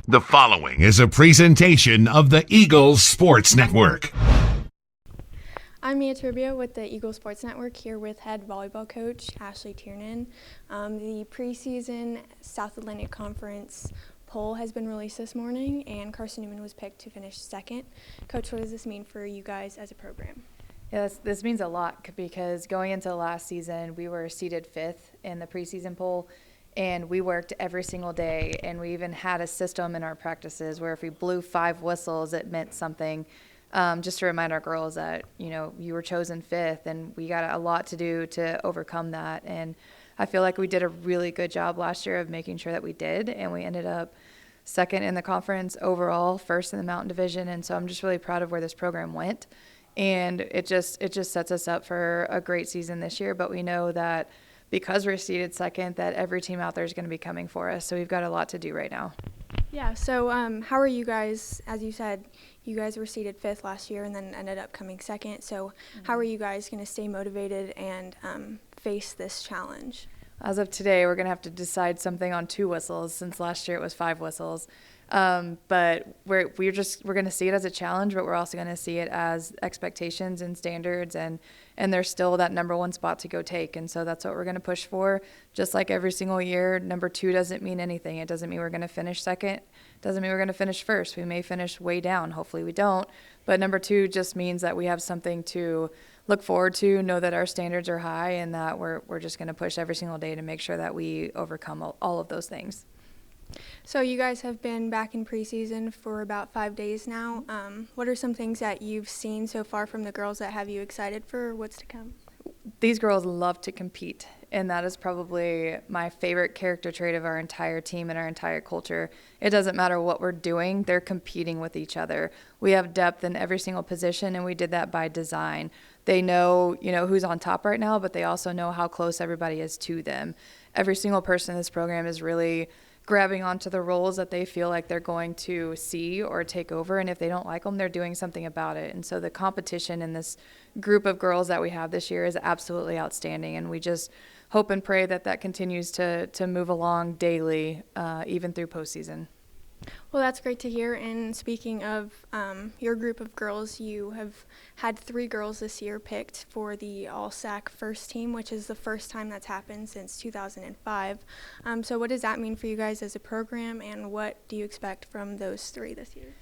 The following is a presentation of the Eagles Sports Network. I'm Mia Turbio with the Eagles Sports Network, here with head volleyball coach Ashley Tiernan. The preseason South Atlantic Conference poll has been released this morning, and Carson-Newman was picked to finish second. Coach, what does this mean for you guys as a program? Yeah, this means a lot because going into last season, we were seeded fifth in the preseason poll, and we worked every single day, and we even had a system in our practices where if we blew 5 whistles, it meant something. Just to remind our girls that, you were chosen fifth, and we got a lot to do to overcome that. And I feel like we did a really good job last year of making sure that we did, and we ended up second in the conference overall, first in the Mountain Division. And so I'm just really proud of where this program went. And it just sets us up for a great season this year. But we know that because we're seeded second, that every team out there is going to be coming for us. So we've got a lot to do right now. Yeah, so how are you guys, as you said, you guys were seeded fifth last year and then ended up coming second. So how are you guys going to stay motivated and face this challenge? As of today, we're going to have to decide something on 2 whistles since last year it was 5 whistles. But we're going to see it as a challenge, but we're also going to see it as expectations and standards, and there's still that number 1 spot to go take. And so that's what we're going to push for. Just like every single year, number 2 doesn't mean anything. It doesn't mean we're going to finish second. It doesn't mean we're going to finish first. We may finish way down. Hopefully we don't. But number 2 just means that we have something to look forward to, know that our standards are high, and that we're just going to push every single day to make sure that we overcome all of those things. So you guys have been back in preseason for about 5 days now. What are some things that you've seen so far from the girls that have you excited for what's to come? These girls love to compete, and that is probably my favorite character trait of our entire team and our entire culture. It doesn't matter what we're doing, they're competing with each other. We have depth in every single position, and we did that by design. They know, who's on top right now, but they also know how close everybody is to them. Every single person in this program is really grabbing onto the roles that they feel like they're going to see or take over, and if they don't like them, they're doing something about it. And so the competition in this group of girls that we have this year is absolutely outstanding, and we just hope and pray that that continues to move along daily, even through postseason. Well, that's great to hear. And speaking of your group of girls, you have had 3 girls this year picked for the All-SAC first team, which is the first time that's happened since 2005. So what does that mean for you guys as a program, and what do you expect from those 3 this year?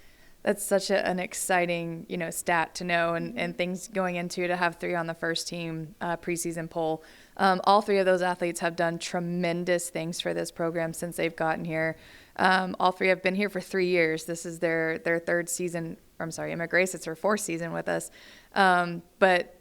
That's such an exciting, stat to know, and things going into to have 3 on the first team preseason poll. All 3 of those athletes have done tremendous things for this program since they've gotten here. All 3 have been here for 3 years. This is their 3rd season. Emma Grace, it's her 4th season with us. But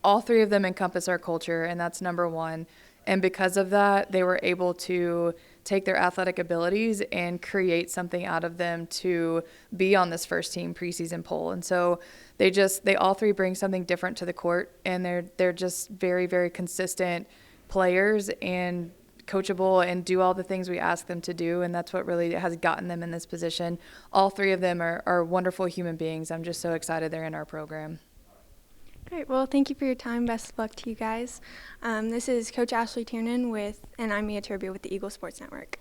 all 3 of them encompass our culture, and that's number 1. And because of that, they were able to take their athletic abilities and create something out of them to be on this first team preseason poll. And so they all 3 bring something different to the court, and they're just very, very consistent players and coachable and do all the things we ask them to do, and that's what really has gotten them in this position. All 3 of them are wonderful human beings. I'm just so excited they're in our program. Great. Well, thank you for your time. Best of luck to you guys. This is Coach Ashley Tiernan and I'm Mia Turbio with the Eagles Sports Network.